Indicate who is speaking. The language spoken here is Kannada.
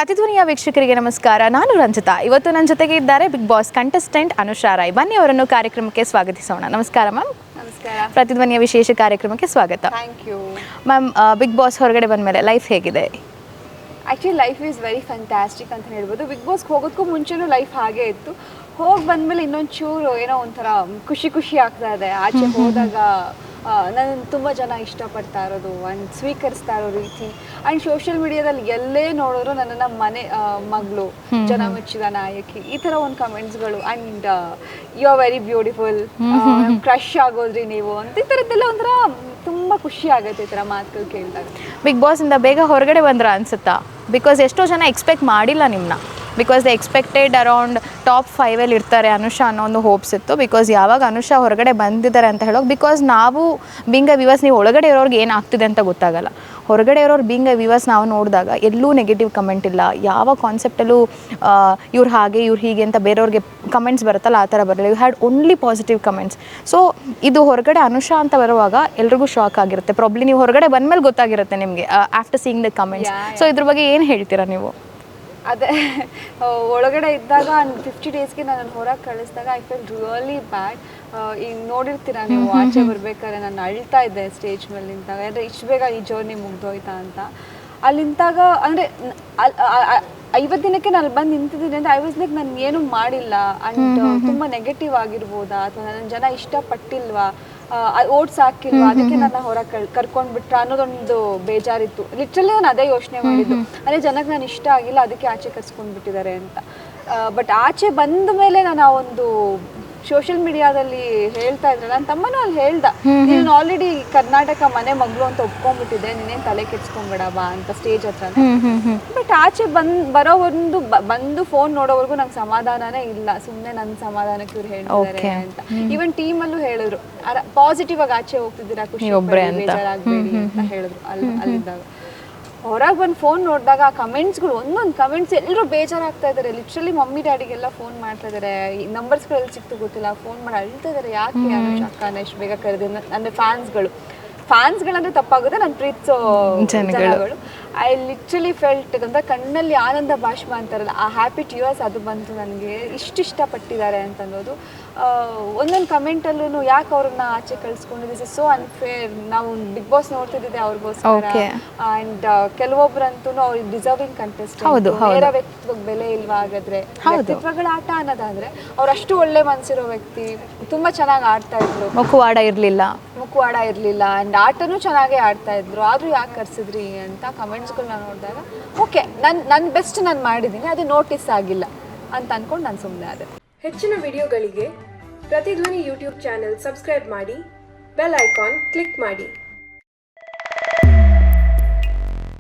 Speaker 1: ಪ್ರತಿಧ್ವನಿಯ ವೀಕ್ಷಕರಿಗೆ ನಮಸ್ಕಾರ. ನಾನು ರಂಜಿತಾ. ಇವತ್ತು ನನ್ನ ಜೊತೆಗೆ ಇದ್ದಾರೆ Bigg Boss contestant Anusha Rai. ಬನ್ನಿ ಅವರನ್ನು ಕಾರ್ಯಕ್ರಮಕ್ಕೆ ಸ್ವಾಗತಿಸೋಣ. ನಮಸ್ಕಾರ ಮ್ಯಾಮ್.
Speaker 2: ನಮಸ್ಕಾರ.
Speaker 1: ಪ್ರತಿಧ್ವನಿಯ ವಿಶೇಷ ಕಾರ್ಯಕ್ರಮಕ್ಕೆ ಸ್ವಾಗತ.
Speaker 2: Thank you
Speaker 1: ma'am. Bigg Boss ಹೊರಗಡೆ ಬಂದಮೇಲೆ ಲೈಫ್ ಹೇಗಿದೆ?
Speaker 2: Actually life is very fantastic ಅಂತ ಹೇಳ್ಬೋದು. ಬಿಗ್ ಬಾಸ್ಗೆ ಹೋಗೋದಕ್ಕೂ ಮುಂಚೆನೂ ಲೈಫ್ ಹಾಗೇ ಇತ್ತು. ಹೋಗಿ ಬಂದಮೇಲೆ ಇನ್ನೊಂದು ಚೂರು ಏನೋ ಒಂಥರ ಖುಷಿ ಆಗ್ತಾ ಇದೆ. ಆಚೆ ಹೋದಾಗ ನನ್ನ ತುಂಬ ಜನ ಇಷ್ಟಪಡ್ತಾ ಇರೋದು ಆ್ಯಂಡ್ ಸ್ವೀಕರಿಸ್ತಾ ಇರೋ ರೀತಿ ಆ್ಯಂಡ್ ಸೋಷಿಯಲ್ ಮೀಡಿಯಾದಲ್ಲಿ ಎಲ್ಲೇ ನೋಡೋರು ನನ್ನನ್ನು ಮನೆ ಮಗಳು, ಜನ ಮೆಚ್ಚಿದ ನಾಯಕಿ, ಈ ಥರ ಒಂದು ಕಮೆಂಟ್ಸ್ಗಳು and you are very beautiful, crush ಆಗೋದ್ರಿ ನೀವು ಅಂತ ಈ ಥರದ್ದೆಲ್ಲ ಒಂಥರ ತುಂಬ ಖುಷಿ ಆಗುತ್ತೆ ಈ ಥರ ಮಾತುಗಳು ಕೇಳಿದಾಗ.
Speaker 1: ಬಿಗ್ ಬಾಸಿಂದ ಬೇಗ ಹೊರಗಡೆ ಬಂದ್ರ ಅನ್ಸುತ್ತಾ? ಬಿಕಾಸ್ ಎಷ್ಟೋ ಜನ ಎಕ್ಸ್ಪೆಕ್ಟ್ ಮಾಡಿಲ್ಲ ನಿಮ್ಮನ್ನ. Because the expected around top 5 ಇರ್ತಾರೆ ಅನುಷಾ ಅನ್ನೋ ಒಂದು ಹೋಪ್ಸ್ ಇತ್ತು. ಬಿಕಾಸ್ ಯಾವಾಗ ಅನುಷಾ ಹೊರಗಡೆ ಬಂದಿದ್ದಾರೆ ಅಂತ ಹೇಳೋಕೆ, ಬಿಕಾಸ್ ನಾವು ಬೀಂಗ್ ಎ ವ್ಯೂವರ್ಸ್, ನೀವು ಒಳಗಡೆ ಇರೋರಿಗೆ ಏನಾಗ್ತಿದೆ ಅಂತ ಗೊತ್ತಾಗಲ್ಲ. ಹೊರಗಡೆ ಇರೋರು ಬೀಂಗ್ ಎ ವ್ಯೂವರ್ಸ್ ನಾವು ನೋಡಿದಾಗ ಎಲ್ಲೂ ನೆಗೆಟಿವ್ ಕಮೆಂಟ್ ಇಲ್ಲ. ಯಾವ ಕಾನ್ಸೆಪ್ಟಲ್ಲೂ ಇವ್ರು ಹಾಗೆ ಇವ್ರು ಹೀಗೆ ಅಂತ ಬೇರೆಯವ್ರಿಗೆ ಕಮೆಂಟ್ಸ್ ಬರುತ್ತಲ್ಲ, ಆ ಥರ ಬರಲ್ಲ. You had only positive comments. So ಇದು ಹೊರಗಡೆ ಅನುಷಾ ಅಂತ ಬರುವಾಗ ಎಲ್ರಿಗೂ ಶಾಕ್ ಆಗಿರುತ್ತೆ. ಪ್ರಾಬ್ಲಿ ನೀವು ಹೊರಗಡೆ ಬಂದಮೇಲೆ ಗೊತ್ತಾಗಿರುತ್ತೆ ನಿಮಗೆ after seeing the comments. So ಇದ್ರ ಬಗ್ಗೆ ಏನು ಹೇಳ್ತೀರಾ ನೀವು?
Speaker 2: ಅದೇ ಒಳಗಡೆ ಇದ್ದಾಗ 50 ಡೇಸ್ಗೆ ನಾನು ಹೊರಗೆ ಕಳಿಸಿದಾಗ ಐ ಫೀಲ್ ರಿಯಲಿ ಬ್ಯಾಡ್. ಈಗ ನೋಡಿರ್ತೀರ ನೀವು, ಆಚೆ ಬರ್ಬೇಕಾದ್ರೆ ನಾನು ಅಳ್ತಾ ಇದ್ದೆ ಸ್ಟೇಜ್ ಮೇಲೆ ನಿಂತಾಗ. ಅಂದರೆ ಇಷ್ಟು ಬೇಗ ಈ ಜರ್ನಿ ಮುಗ್ದೋಯ್ತಾ ಅಂತ. ಅಲ್ಲಿ ನಿಂತಾಗ ಅಂದರೆ 50 ದಿನಕ್ಕೆ ನಾನು ಬಂದು ನಿಂತಿದ್ದೀನಿ ಅಂದರೆ ಐ ವಾಸ್ ಲೈಕ್ ನಾನು ಏನೂ ಮಾಡಿಲ್ಲ ಆ್ಯಂಡ್ ತುಂಬ ನೆಗೆಟಿವ್ ಆಗಿರ್ಬೋದಾ, ಅಥವಾ ನನ್ನ ಜನ ಇಷ್ಟಪಟ್ಟಿಲ್ವಾ, ಓಟ್ಸ್ ಹಾಕಿಲ್ವಾ, ಅದಕ್ಕೆ ನನ್ನ ಹೊರಗೆ ಕರ್ಕೊಂಡ್ಬಿಟ್ರ ಅನ್ನೋದೊಂದು ಬೇಜಾರಿತ್ತು. ಲಿಟ್ರಲಿ ನಾನು ಅದೇ ಯೋಚನೆ ಮಾಡಿದ್ದು. ಅದೇ ಜನಕ್ಕೆ ನಾನು ಇಷ್ಟ ಆಗಿಲ್ಲ, ಅದಕ್ಕೆ ಆಚೆ ಕರ್ಸ್ಕೊಂಡ್ಬಿಟ್ಟಿದ್ದಾರೆ ಅಂತ. ಬಟ್ ಆಚೆ ಬಂದ ಮೇಲೆ ನಾನು ಆ ಒಂದು ಸೋಷಿಯಲ್ ಮೀಡಿಯಾದಲ್ಲಿ ಹೇಳ್ತಾ ಇದ್ರೆ, ನನ್ನ ತಮ್ಮನೂ ಅಲ್ಲಿ ಹೇಳ್ದ, ನೀನು ಆಲ್ರೆಡಿ ಕರ್ನಾಟಕ ಮನೆ ಮಗಳು ಅಂತ ಒಪ್ಕೊಂಡ್ಬಿಟ್ಟಿದೆ, ನೀನೇನು ತಲೆ ಕೆಡ್ಸ್ಕೊಂಬೇಡ ಬಾ ಅಂತ ಸ್ಟೇಜ್ ಹತ್ರ. ಬಟ್ ಆಚೆ ಬರೋ ಒಂದು ಬಂದು ಫೋನ್ ನೋಡೋವರೆಗೂ ನಂಗೆ ಸಮಾಧಾನನೇ ಇಲ್ಲ. ಸುಮ್ಮನೆ ನನ್ನ ಸಮಾಧಾನಕ್ಕೆ ಇವ್ರು ಹೇಳ್ತಿದ್ದಾರೆ ಅಂತ. ಈವನ್ ಟೀಮಲ್ಲೂ ಹೇಳಿದ್ರು, ಪಾಸಿಟಿವ್ ಆಗಿ ಆಚೆ ಹೋಗ್ತಿದ್ದೀರಾ, ಖುಷಿ ಬೇಜಾರಾಗಬೇಡಿ ಅಂತ ಹೇಳಿದ್ರು. ಅಲ್ಲಿದ್ದಾಗ ಹೊರಗೆ ಬಂದು ಫೋನ್ ನೋಡಿದಾಗ ಆ ಕಮೆಂಟ್ಸ್ಗಳು, ಒಂದೊಂದು ಕಮೆಂಟ್ಸ್ ಎಲ್ಲರೂ ಬೇಜಾರಾಗ್ತಾ ಇದ್ದಾರೆ. ಲಿಟ್ರಲಿ ಮಮ್ಮಿ ಡ್ಯಾಡಿಗೆಲ್ಲ ಫೋನ್ ಮಾಡ್ತಾ ಇದ್ದಾರೆ. ಈ ನಂಬರ್ಸ್ಗಳೆಲ್ಲ ಸಿಕ್ತು ಗೊತ್ತಿಲ್ಲ, ಫೋನ್ ಮಾಡಿ ಅಳ್ತಾ ಇದ್ದಾರೆ, ಯಾಕೆ ಅನುಷ್ ಅಕ್ಕನ ಎಷ್ಟು ಬೇಗ ಕರೆದಿ. ಅಂದರೆ ಫ್ಯಾನ್ಸ್ಗಳಂದ್ರೆ ತಪ್ಪಾಗುತ್ತೆ, ನಾನು ಪ್ರೀತಿಸೋ ಜನಗಳು. ಐ ಲಿಟ್ರಲಿ ಫೆಲ್ಟ್ ಅಂದರೆ ಕಣ್ಣಲ್ಲಿ ಆನಂದ ಭಾಷ್ಪ ಅಂತಾರಲ್ಲ, ಆ ಹ್ಯಾಪಿ ಟ್ಯೂರ್ಸ್ ಅದು ಬಂತು ನನಗೆ. ಇಷ್ಟಪಟ್ಟಿದ್ದಾರೆ ಅಂತ ಅನ್ನೋದು. ಒಂದೊಂದು ಕಮೆಂಟಲ್ಲೂ ಯಾಕೆ ಅವ್ರನ್ನ ಆಚೆ ಕಳಿಸ್ಕೊಂಡು, ದಿಸ್ ಇಸ್ ಸೋ ಅನ್ಫೇರ್, ನಾವು ಬಿಗ್ ಬಾಸ್ ನೋಡ್ತಿದ್ದೆ ಅವ್ರಿಗೋಸ್ಕರ. ಆ್ಯಂಡ್ ಕೆಲವೊಬ್ರಂತೂ ಅವ್ರಿಗೆ ಡಿಸರ್ವಿಂಗ್ ಕಂಟೆಸ್ಟೆಂಟ್, ನೇರ ವ್ಯಕ್ತಿತ್ವಕ್ಕೆ ಬೆಲೆ ಇಲ್ವಾ ಹಾಗಾದ್ರೆ? ವ್ಯಕ್ತಿತ್ವಗಳ ಆಟ ಅನ್ನೋದಾದ್ರೆ ಅವ್ರು ಅಷ್ಟು ಒಳ್ಳೆ ಮನಸ್ಸಿರೋ ವ್ಯಕ್ತಿ, ತುಂಬ ಚೆನ್ನಾಗಿ ಆಡ್ತಾ ಇದ್ರು, ಮುಖವಾಡ ಇರಲಿಲ್ಲ ಆ್ಯಂಡ್ ಆಟನೂ ಚೆನ್ನಾಗೇ ಆಡ್ತಾ ಇದ್ರು. ಆದರೂ ಯಾಕೆ ಕರ್ಸಿದ್ರಿ ಅಂತ ಕಮೆಂಟ್ಸ್ಗಳನ್ನ ನೋಡಿದಾಗ ಓಕೆ, ನನ್ನ ಬೆಸ್ಟ್ ನಾನು ಮಾಡಿದ್ದೀನಿ, ಅದು ನೋಟಿಸ್ ಆಗಿಲ್ಲ ಅಂತ ಅಂದ್ಕೊಂಡು ನಾನು ಸುಮ್ಮನೆ ಆದೆ.
Speaker 3: ಹೆಚ್ಚಿನ ವಿಡಿಯೋಗಳಿಗೆ ಪ್ರತಿಧ್ವನಿ ಯೂಟ್ಯೂಬ್ ಚಾನೆಲ್ ಸಬ್ಸ್ಕ್ರೈಬ್ ಮಾಡಿ, ಬೆಲ್ ಐಕಾನ್ ಕ್ಲಿಕ್ ಮಾಡಿ.